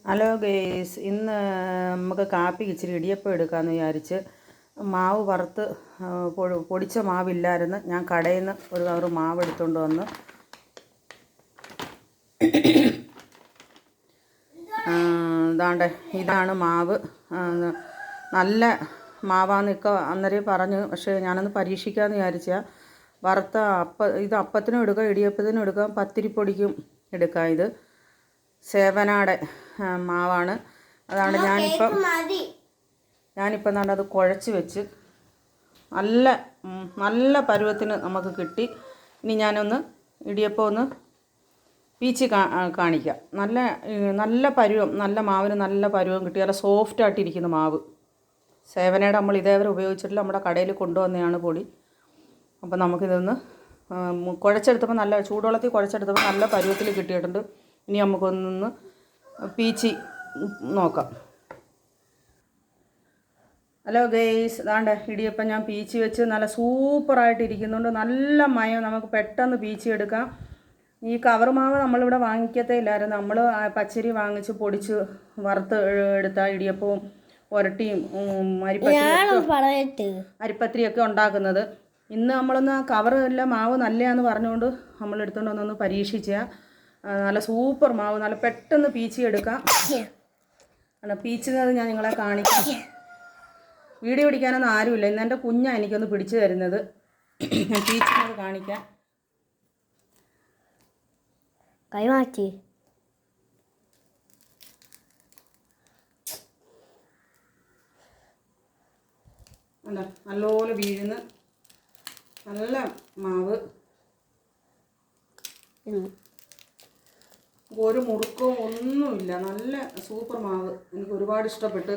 Hello guys, ഇന്ന് നമുക്ക് കാപ്പിക്ക് ഇച്ചിരി ഇടിയപ്പം എടുക്കാമെന്ന് വിചാരിച്ച് മാവ് വറുത്ത് പൊടിച്ച മാവില്ലായിരുന്നു. ഞാൻ കടയിൽ നിന്ന് ഒരു കവർ മാവ് എടുത്തുകൊണ്ട് വന്ന് ഇതാണ്ട് ഇതാണ് മാവ്. നല്ല മാവാന്ന് അന്നേരം പറഞ്ഞു. പക്ഷേ ഞാനൊന്ന് പരീക്ഷിക്കാമെന്ന് വിചാരിച്ചാൽ വറുത്ത ഇത് അപ്പത്തിനും എടുക്കാം, ഇടിയപ്പത്തിനും എടുക്കാം, പത്തിരിപ്പൊടിക്കും എടുക്കാം. ഇത് സേവനാടെ മാവാണ്. അതാണ് ഞാനിപ്പം അത് കുഴച്ച് വെച്ച് നല്ല പരുവത്തിന് നമുക്ക് കിട്ടി. ഇനി ഞാനൊന്ന് ഇടിയപ്പം ഒന്ന് പീച്ച് കാണിക്കാം. നല്ല പരുവം, നല്ല മാവിന് നല്ല പരുവം കിട്ടി. നല്ല സോഫ്റ്റായിട്ടിരിക്കുന്ന മാവ്. സേവനയുടെ നമ്മൾ ഇതേവരെ ഉപയോഗിച്ചിട്ടില്ല, നമ്മുടെ കടയിൽ കൊണ്ടുവന്നതാണ് പൊടി. അപ്പം നമുക്കിതൊന്ന് കുഴച്ചെടുത്തപ്പോൾ നല്ല ചൂടുവെള്ളത്തിൽ കുഴച്ചെടുത്തപ്പോൾ നല്ല പരുവത്തിൽ കിട്ടിയിട്ടുണ്ട്. ഇനി നമുക്കൊന്ന് പീച്ചി നോക്കാം. ഹലോ ഗെയ്സ്, അതാണ്ട് ഇടിയപ്പം ഞാൻ പീച്ചി വെച്ച് നല്ല സൂപ്പറായിട്ട് ഇരിക്കുന്നുണ്ട്. നല്ല മയം, നമുക്ക് പെട്ടെന്ന് പീച്ചി എടുക്കാം. ഈ കവർ മാവ് നമ്മളിവിടെ വാങ്ങിക്കത്തേ ഇല്ലായിരുന്നു. നമ്മൾ പച്ചരി വാങ്ങിച്ച് പൊടിച്ച് വറുത്ത് എടുത്ത ഇടിയപ്പവും ഉരട്ടിയും അരിപ്പത്തിരിയൊക്കെ ഉണ്ടാക്കുന്നത്. ഇന്ന് നമ്മളൊന്ന് കവറെല്ലാം മാവ് നല്ലതാണെന്ന് പറഞ്ഞുകൊണ്ട് നമ്മൾ എടുത്തുകൊണ്ട് വന്നൊന്ന് പരീക്ഷിച്ചാൽ നല്ല സൂപ്പർ മാവ്, നല്ല പെട്ടെന്ന് പീച്ചി എടുക്കാം. പീച്ചുന്നത് ഞാൻ നിങ്ങളെ കാണിക്കാം. വീഡിയോ പിടിക്കാനൊന്നും ആരുമില്ല. ഇന്ന് എൻ്റെ കുഞ്ഞാണ് എനിക്കൊന്ന് പിടിച്ചു തരുന്നത്. ഞാൻ പീച്ചുന്നത് കാണിക്കാം. കൈമാറ്റി നല്ലപോലെ വീഴുന്ന നല്ല മാവ്, ഒരു മുറുക്കവും ഒന്നുമില്ല. നല്ല സൂപ്പർ മാവ്, എനിക്ക് ഒരുപാട് ഇഷ്ടപ്പെട്ട്.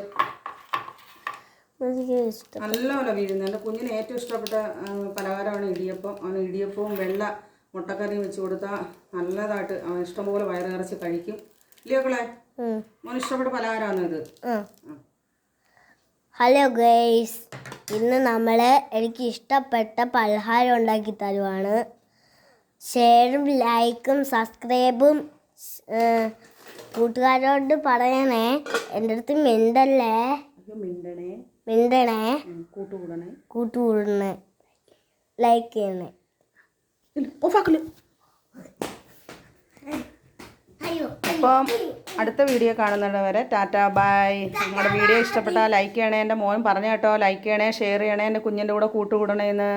നല്ലപോലെ വീഴുന്നത്. എൻ്റെ കുഞ്ഞിന് ഏറ്റവും ഇഷ്ടപ്പെട്ട പലഹാരമാണ് ഇടിയപ്പം. അവന് ഇടിയപ്പവും വെള്ള മുട്ടക്കറിയും വെച്ച് കൊടുത്താൽ നല്ലതായിട്ട് ഇഷ്ടംപോലെ വയറ് നിറച്ച് കഴിക്കും. ഇല്ലയോക്കളെ, മോന് ഇഷ്ടപ്പെട്ട പലഹാരമാണ് ഇത്. ഹലോ ഗൈസ്, ഇന്ന് എനിക്ക് ഇഷ്ടപ്പെട്ട പലഹാരം ഉണ്ടാക്കി തരുവാണ്. ഷെയറും ലൈക്കും സബ്സ്ക്രൈബും കൂട്ടുകാരോട് പറയണേ. എൻ്റെ അടുത്ത് മിണ്ടണേ, കൂട്ടുകൂടണേ, ലൈക്ക് ചെയ്യണേ. അപ്പം അടുത്ത വീഡിയോ കാണുന്നവരെ ടാറ്റാ ബൈ. നിങ്ങളുടെ വീഡിയോ ഇഷ്ടപ്പെട്ടാൽ ലൈക്ക് ചെയ്യണേ. എൻ്റെ മോൻ പറഞ്ഞു കേട്ടോ, ലൈക്ക് ചെയ്യണേ, ഷെയർ ചെയ്യണേ, എൻ്റെ കുഞ്ഞിൻ്റെ കൂടെ കൂട്ടുകൂടണേന്ന്.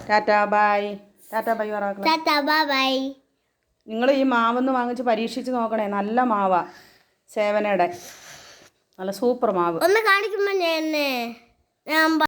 Tata bye. ടാറ്റാ ബൈ പറയാം. Tata bye. നിങ്ങൾ ഈ മാവൊന്ന് വാങ്ങിച്ച് പരീക്ഷിച്ച് നോക്കണേ. നല്ല മാവാ, സേവനയുടെ നല്ല സൂപ്പർ മാവ്. ഒന്ന് കാണിക്കുമ്പോൾ ഞാൻ